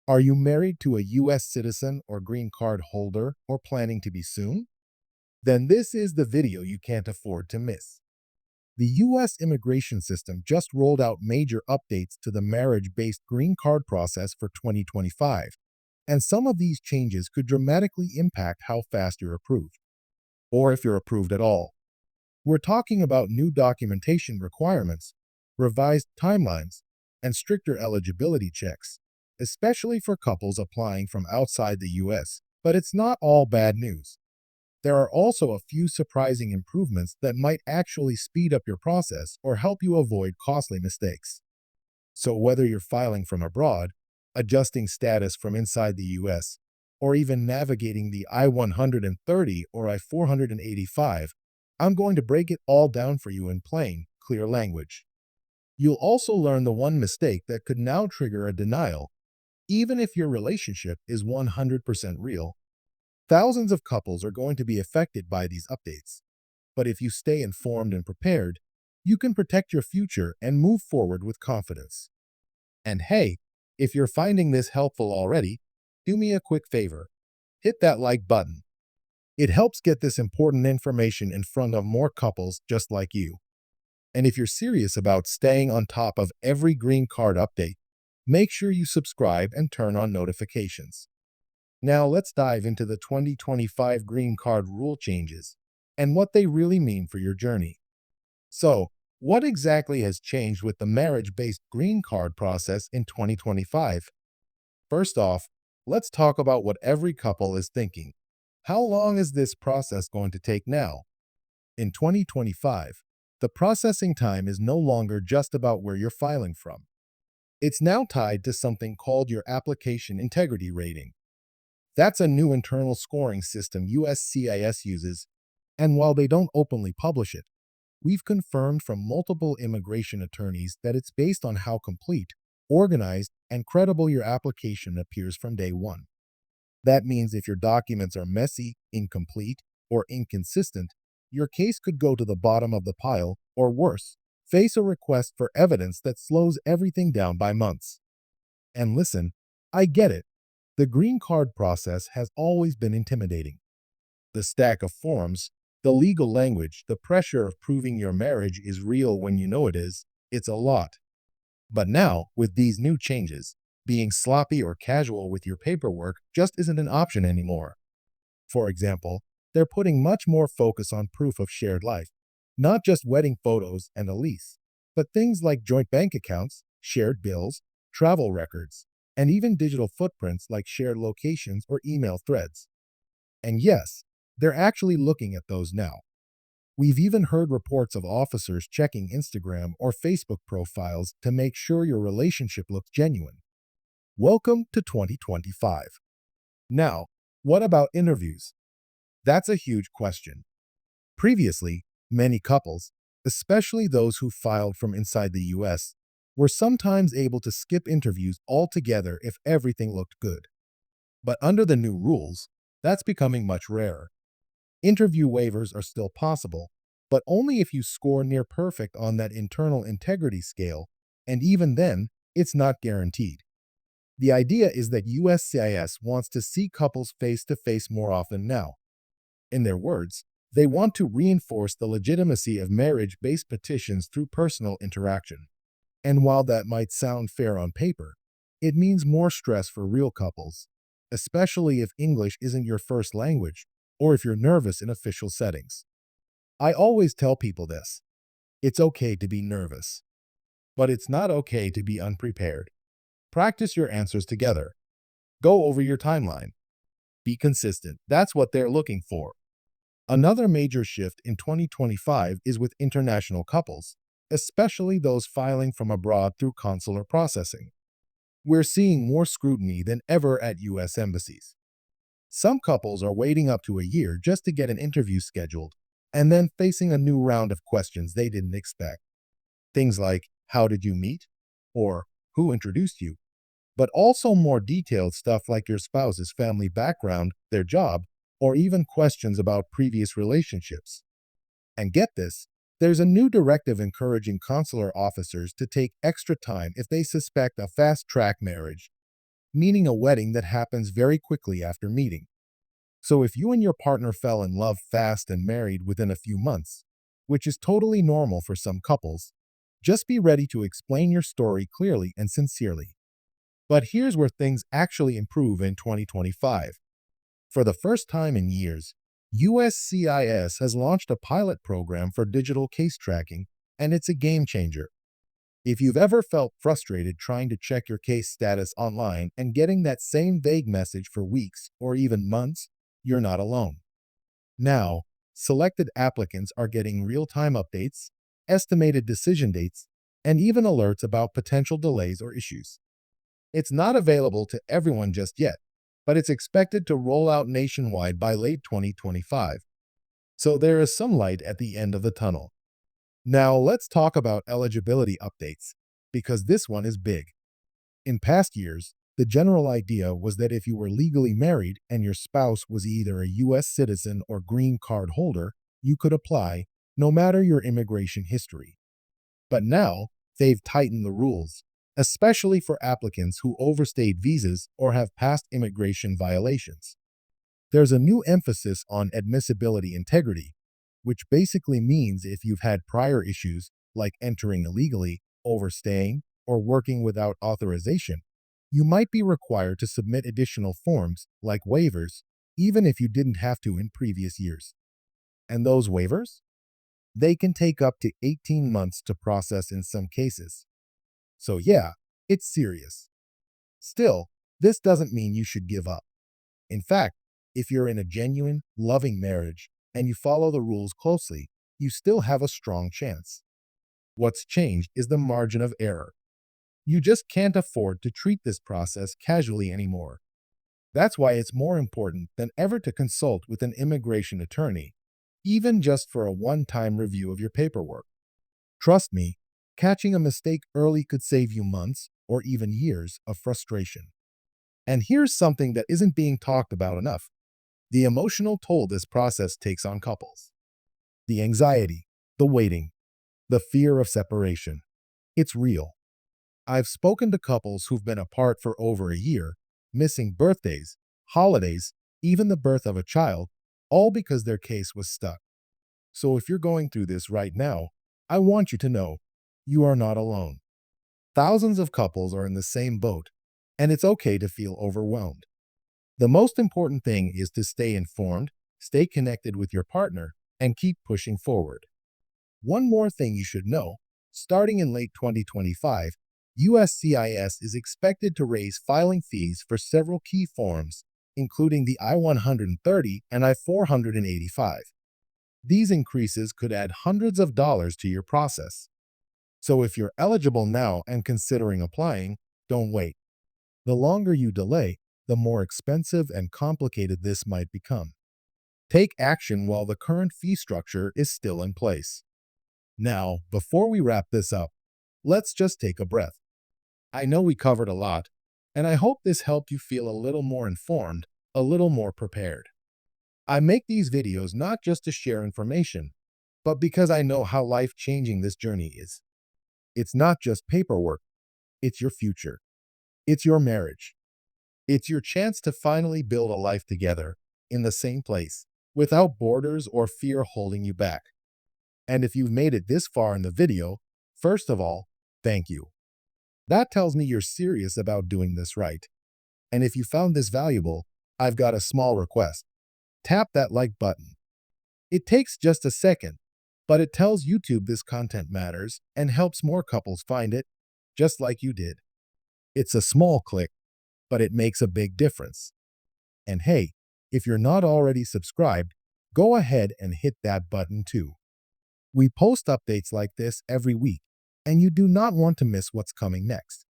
Are you married to a U.S. citizen or green card holder or planning to be soon? Then this is the video you can't afford to miss. The U.S. immigration system just rolled out major updates to the marriage-based green card process for 2025, and some of these changes could dramatically impact how fast you're approved, or if you're approved at all. We're talking about new documentation requirements, revised timelines, and stricter eligibility checks, especially for couples applying from outside the U.S. But it's not all bad news. There are also a few surprising improvements that might actually speed up your process or help you avoid costly mistakes. So whether you're filing from abroad, adjusting status from inside the US, or even navigating the I-130 or I-485, I'm going to break it all down for you in plain, clear language. You'll also learn the one mistake that could now trigger a denial, even if your relationship is 100% real. Thousands of couples are going to be affected by these updates. But if you stay informed and prepared, you can protect your future and move forward with confidence. And hey, if you're finding this helpful already, do me a quick favor. Hit that like button. It helps get this important information in front of more couples just like you. And if you're serious about staying on top of every green card update, make sure you subscribe and turn on notifications. Now let's dive into the 2025 green card rule changes and what they really mean for your journey. So, what exactly has changed with the marriage-based green card process in 2025? First off, let's talk about what every couple is thinking. How long is this process going to take now? In 2025, the processing time is no longer just about where you're filing from. It's now tied to something called your application integrity rating. That's a new internal scoring system USCIS uses, and while they don't openly publish it, we've confirmed from multiple immigration attorneys that it's based on how complete, organized, and credible your application appears from day one. That means if your documents are messy, incomplete, or inconsistent, your case could go to the bottom of the pile, or worse, face a request for evidence that slows everything down by months. And listen, I get it. The green card process has always been intimidating. The stack of forms, the legal language, the pressure of proving your marriage is real when you know it is, it's a lot. But now, with these new changes, being sloppy or casual with your paperwork just isn't an option anymore. For example, they're putting much more focus on proof of shared life, not just wedding photos and a lease, but things like joint bank accounts, shared bills, travel records, and even digital footprints like shared locations or email threads. And yes, they're actually looking at those now. We've even heard reports of officers checking Instagram or Facebook profiles to make sure your relationship looks genuine. Welcome to 2025. Now, what about interviews? That's a huge question. Previously, many couples, especially those who filed from inside the US, were sometimes able to skip interviews altogether if everything looked good. But under the new rules, that's becoming much rarer. Interview waivers are still possible, but only if you score near perfect on that internal integrity scale, and even then, it's not guaranteed. The idea is that USCIS wants to see couples face to face more often now. In their words, they want to reinforce the legitimacy of marriage-based petitions through personal interaction. And while that might sound fair on paper, it means more stress for real couples, especially if English isn't your first language or if you're nervous in official settings. I always tell people this. It's okay to be nervous, but it's not okay to be unprepared. Practice your answers together. Go over your timeline. Be consistent. That's what they're looking for. Another major shift in 2025 is with international couples, especially those filing from abroad through consular processing. We're seeing more scrutiny than ever at U.S. embassies. Some couples are waiting up to a year just to get an interview scheduled, and then facing a new round of questions they didn't expect. Things like, how did you meet? Or, who introduced you? But also more detailed stuff like your spouse's family background, their job, or even questions about previous relationships. And get this, there's a new directive encouraging consular officers to take extra time if they suspect a fast-track marriage. meaning a wedding that happens very quickly after meeting. So if you and your partner fell in love fast and married within a few months, which is totally normal for some couples, just be ready to explain your story clearly and sincerely. But here's where things actually improve in 2025. For the first time in years, USCIS has launched a pilot program for digital case tracking, and it's a game changer. If you've ever felt frustrated trying to check your case status online and getting that same vague message for weeks or even months, you're not alone. Now, selected applicants are getting real-time updates, estimated decision dates, and even alerts about potential delays or issues. It's not available to everyone just yet, but it's expected to roll out nationwide by late 2025. So there is some light at the end of the tunnel. Now let's talk about eligibility updates, because this one is big. In past years, the general idea was that if you were legally married and your spouse was either a U.S. citizen or green card holder, you could apply, no matter your immigration history. But now, they've tightened the rules, especially for applicants who overstayed visas or have past immigration violations. There's a new emphasis on admissibility integrity, which basically means if you've had prior issues like entering illegally, overstaying, or working without authorization, you might be required to submit additional forms like waivers, even if you didn't have to in previous years. And those waivers? They can take up to 18 months to process in some cases. So yeah, it's serious. Still, this doesn't mean you should give up. In fact, if you're in a genuine, loving marriage and you follow the rules closely, you still have a strong chance. What's changed is the margin of error. You just can't afford to treat this process casually anymore. That's why it's more important than ever to consult with an immigration attorney, even just for a one-time review of your paperwork. Trust me, catching a mistake early could save you months or even years of frustration. And here's something that isn't being talked about enough: the emotional toll this process takes on couples. The anxiety, the waiting, the fear of separation. It's real. I've spoken to couples who've been apart for over a year, missing birthdays, holidays, even the birth of a child, all because their case was stuck. So if you're going through this right now, I want you to know you are not alone. Thousands of couples are in the same boat, and it's okay to feel overwhelmed. The most important thing is to stay informed, stay connected with your partner, and keep pushing forward. One more thing you should know: starting in late 2025, USCIS is expected to raise filing fees for several key forms, including the I-130 and I-485. These increases could add hundreds of dollars to your process. So if you're eligible now and considering applying, don't wait. The longer you delay, the more expensive and complicated this might become. Take action while the current fee structure is still in place. Now, before we wrap this up, let's just take a breath. I know we covered a lot, and I hope this helped you feel a little more informed, a little more prepared. I make these videos not just to share information, but because I know how life-changing this journey is. It's not just paperwork, it's your future. It's your marriage. It's your chance to finally build a life together in the same place, without borders or fear holding you back. And if you've made it this far in the video, first of all, thank you. That tells me you're serious about doing this right. And if you found this valuable, I've got a small request. Tap that like button. It takes just a second, but it tells YouTube this content matters and helps more couples find it, just like you did. It's a small click, but it makes a big difference. And hey, if you're not already subscribed, go ahead and hit that button too. We post updates like this every week, and you do not want to miss what's coming next.